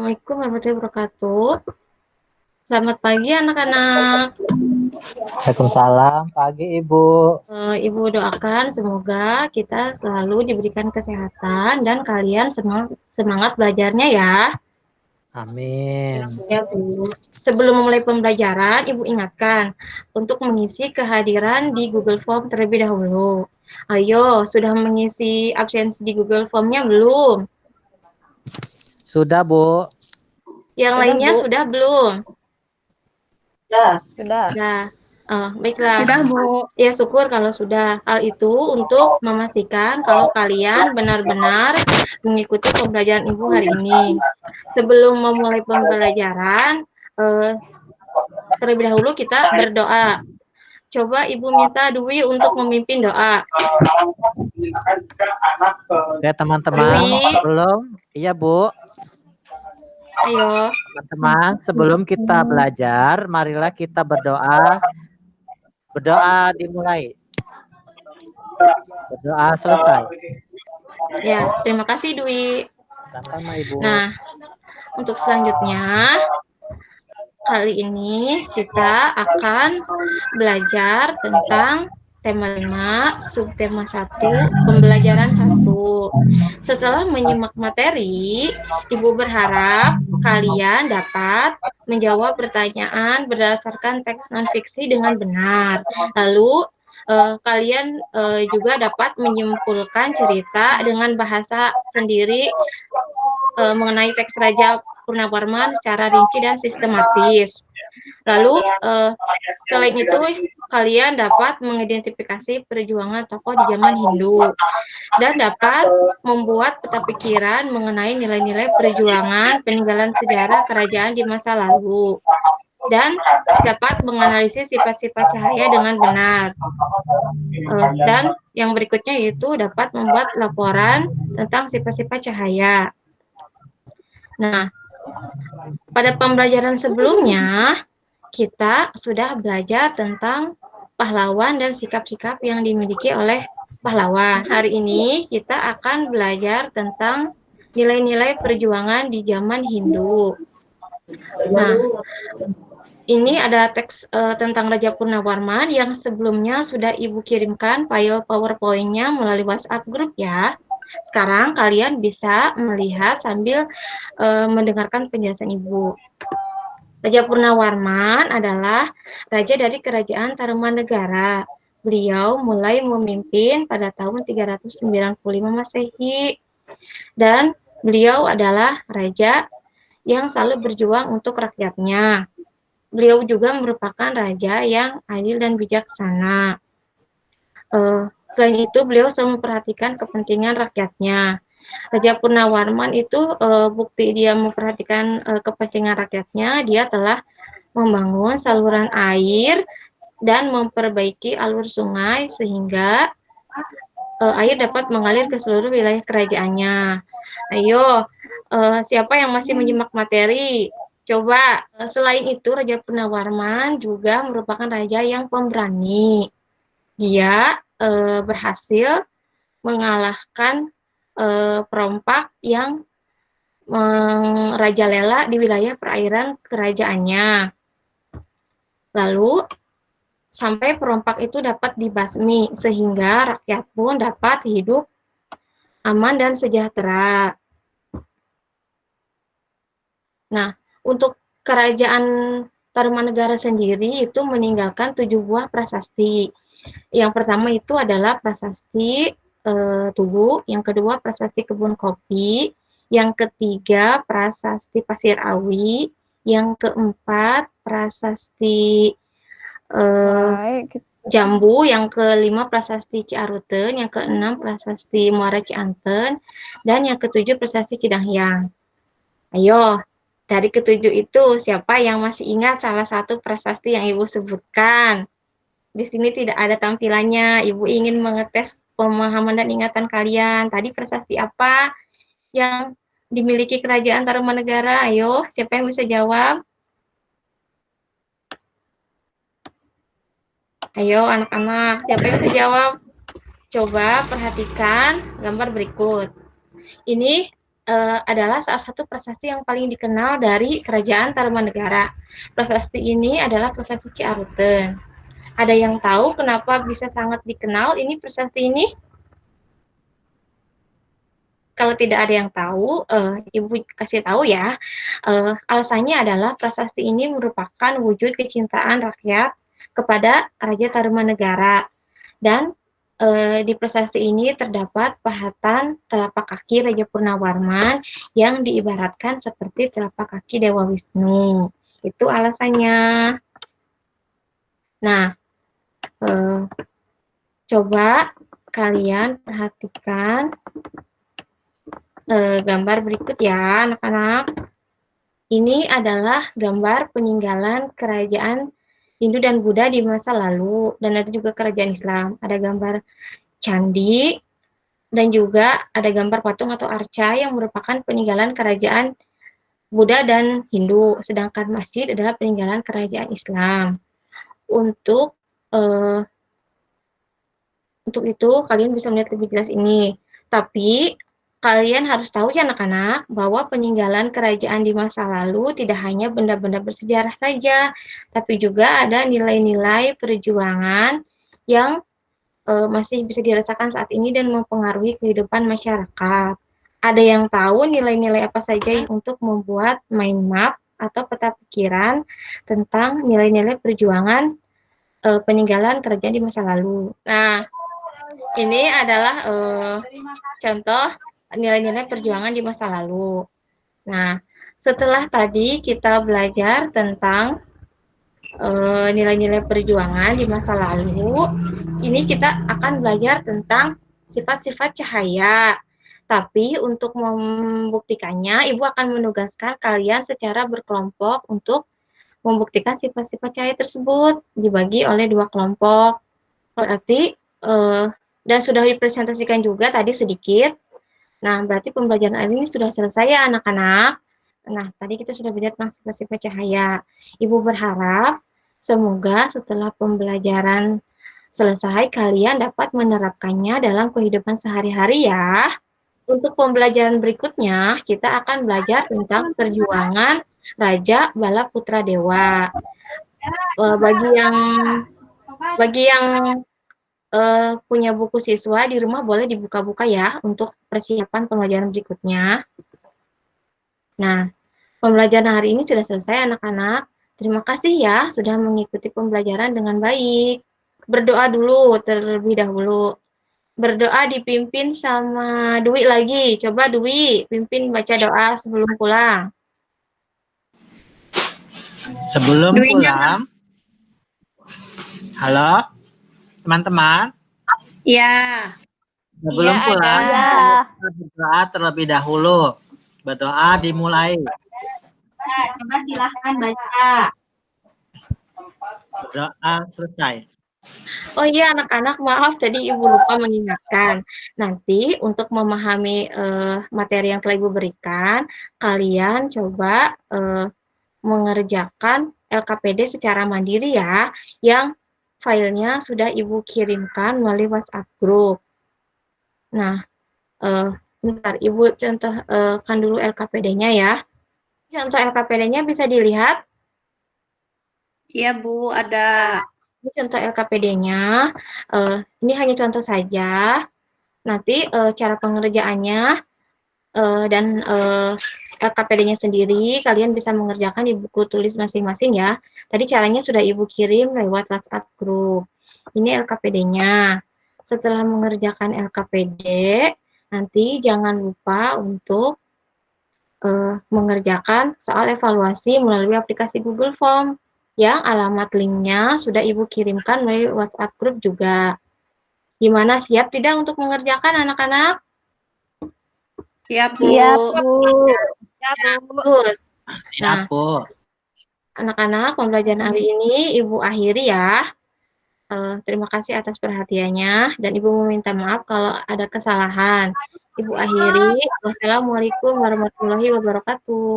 Assalamualaikum warahmatullahi wabarakatuh. Selamat pagi anak-anak. Waalaikumsalam, pagi Ibu. Ibu doakan semoga kita selalu diberikan kesehatan dan kalian semangat belajarnya ya. Amin. Ya, Bu. Sebelum memulai pembelajaran, Ibu ingatkan untuk mengisi kehadiran di Google Form terlebih dahulu. Ayo, sudah mengisi absensi di Google Form-nya belum? Sudah, Bu. Yang lainnya Bu. sudah belum? Sudah. Baiklah. Sudah, Bu. Ya, syukur kalau sudah. Hal itu untuk memastikan kalau kalian benar-benar mengikuti pembelajaran Ibu hari ini. Sebelum memulai pembelajaran, terlebih dahulu kita berdoa. Coba Ibu minta Dwi untuk memimpin doa. Oke, teman-teman, iya, Bu. Ayo. Teman-teman, sebelum kita belajar, marilah kita berdoa. Berdoa dimulai. Berdoa selesai. Ya, terima kasih Dwi. Sama-sama, Ibu. Nah, untuk selanjutnya, kali ini kita akan belajar tentang tema 5, subtema 1, pembelajaran 1. Setelah menyimak materi, Ibu berharap kalian dapat menjawab pertanyaan berdasarkan teks non-fiksi dengan benar. Lalu, kalian juga dapat menyimpulkan cerita dengan bahasa sendiri mengenai teks Raja Purnawarman secara rinci dan sistematis. Lalu, selain itu, kalian dapat mengidentifikasi perjuangan tokoh di zaman Hindu dan dapat membuat peta pikiran mengenai nilai-nilai perjuangan peninggalan sejarah kerajaan di masa lalu dan dapat menganalisis sifat-sifat cahaya dengan benar. Dan yang berikutnya yaitu dapat membuat laporan tentang sifat-sifat cahaya. Nah, pada pembelajaran sebelumnya, kita sudah belajar tentang pahlawan dan sikap-sikap yang dimiliki oleh pahlawan. Hari ini kita akan belajar tentang nilai-nilai perjuangan di zaman Hindu. Nah, ini ada teks tentang Raja Purnawarman yang sebelumnya sudah Ibu kirimkan file PowerPoint-nya melalui WhatsApp grup ya. Sekarang kalian bisa melihat sambil mendengarkan penjelasan Ibu. Raja Purnawarman adalah raja dari kerajaan Tarumanegara. Beliau mulai memimpin pada tahun 395 Masehi. Dan beliau adalah raja yang selalu berjuang untuk rakyatnya. Beliau juga merupakan raja yang adil dan bijaksana. Selain itu, beliau selalu memperhatikan kepentingan rakyatnya. Raja Purnawarman itu bukti dia memperhatikan kepentingan rakyatnya, dia telah membangun saluran air dan memperbaiki alur sungai sehingga air dapat mengalir ke seluruh wilayah kerajaannya. Ayo, siapa yang masih menyimak materi? Coba, selain itu Raja Purnawarman juga merupakan raja yang pemberani. Dia berhasil mengalahkan perompak yang merajalela di wilayah perairan kerajaannya. Lalu sampai perompak itu dapat dibasmi sehingga rakyat pun dapat hidup aman dan sejahtera. Nah, untuk kerajaan Tarumanegara sendiri itu meninggalkan 7 buah prasasti. Yang pertama itu adalah prasasti Tugu, yang kedua prasasti kebun kopi, yang ketiga prasasti Pasir Awi, yang keempat prasasti Jambu, yang kelima prasasti Ciaruten, yang keenam prasasti Muara Cianten, dan yang ketujuh prasasti Cidahyang. Ayo, dari ketujuh itu siapa yang masih ingat salah satu prasasti yang Ibu sebutkan? Di sini tidak ada tampilannya. Ibu ingin mengetes pemahaman dan ingatan kalian. Tadi prasasti apa yang dimiliki kerajaan Tarumanegara? Ayo, siapa yang bisa jawab? Ayo anak-anak, siapa yang bisa jawab? Coba perhatikan gambar berikut. Ini adalah salah satu prasasti yang paling dikenal dari Kerajaan Tarumanegara. Prasasti ini adalah prasasti Ciaruten. Ada yang tahu kenapa bisa sangat dikenal ini prasasti ini? Kalau tidak ada yang tahu, Ibu kasih tahu ya. Alasannya adalah prasasti ini merupakan wujud kecintaan rakyat kepada Raja Tarumanegara. Dan di prasasti ini terdapat pahatan telapak kaki Raja Purnawarman yang diibaratkan seperti telapak kaki Dewa Wisnu. Itu alasannya. Nah, coba kalian perhatikan gambar berikut ya, anak-anak. Ini adalah gambar peninggalan kerajaan Hindu dan Buddha di masa lalu, dan ada juga kerajaan Islam. Ada gambar candi, dan juga ada gambar patung atau arca yang merupakan peninggalan kerajaan Buddha dan Hindu, sedangkan masjid adalah peninggalan kerajaan Islam. Untuk itu, kalian bisa melihat lebih jelas ini. Tapi, kalian harus tahu ya anak-anak, bahwa peninggalan kerajaan di masa lalu tidak hanya benda-benda bersejarah saja, tapi juga ada nilai-nilai perjuangan yang masih bisa dirasakan saat ini dan mempengaruhi kehidupan masyarakat. Ada yang tahu nilai-nilai apa saja untuk membuat mind map atau peta pikiran tentang nilai-nilai perjuangan peninggalan kerajaan di masa lalu. Nah, ini adalah contoh nilai-nilai perjuangan di masa lalu. Nah, setelah tadi kita belajar tentang nilai-nilai perjuangan di masa lalu, ini kita akan belajar tentang sifat-sifat cahaya. Tapi untuk membuktikannya, Ibu akan menugaskan kalian secara berkelompok untuk membuktikan sifat-sifat cahaya tersebut, dibagi oleh 2 kelompok. Berarti, dan sudah dipresentasikan juga tadi sedikit. Nah, berarti pembelajaran hari ini sudah selesai ya anak-anak. Nah, tadi kita sudah belajar tentang sifat-sifat cahaya. Ibu berharap semoga setelah pembelajaran selesai, kalian dapat menerapkannya dalam kehidupan sehari-hari ya. Untuk pembelajaran berikutnya, kita akan belajar tentang perjuangan Raja Bala Putra Dewa. Bagi yang punya buku siswa di rumah boleh dibuka-buka ya untuk persiapan pembelajaran berikutnya. Nah, pembelajaran hari ini sudah selesai anak-anak. Terima kasih ya sudah mengikuti pembelajaran dengan baik. Berdoa dulu terlebih dahulu. Berdoa dipimpin sama Dwi lagi. Coba Dwi, pimpin baca doa sebelum pulang. Sebelum pulang, halo teman-teman. Iya. Sebelum pulang, kita berdoa terlebih dahulu. Berdoa dimulai. Nah, coba silahkan baca. Berdoa selesai. Oh iya anak-anak, maaf tadi Ibu lupa mengingatkan. Nanti untuk memahami materi yang telah Ibu berikan, kalian coba mengerjakan LKPD secara mandiri ya, yang filenya sudah Ibu kirimkan melalui WhatsApp group. Nah, bentar Ibu contohkan dulu LKPD-nya ya. Contoh LKPD-nya bisa dilihat? Iya Bu, ada. Ini contoh LKPD-nya, ini hanya contoh saja. Nanti cara pengerjaannya dan LKPD-nya sendiri kalian bisa mengerjakan di buku tulis masing-masing ya. Tadi caranya sudah Ibu kirim lewat WhatsApp group. Ini LKPD-nya. Setelah mengerjakan LKPD, nanti jangan lupa untuk mengerjakan soal evaluasi melalui aplikasi Google Form yang alamat linknya sudah Ibu kirimkan melalui WhatsApp group juga. Gimana, siap tidak untuk mengerjakan anak-anak? Siap Bu. Siap Bu. Bagus. Siap, Bu. Anak-anak, pembelajaran hari ini Ibu akhiri ya. Terima kasih atas perhatiannya dan Ibu meminta maaf kalau ada kesalahan. Ibu akhiri. Wassalamualaikum warahmatullahi wabarakatuh.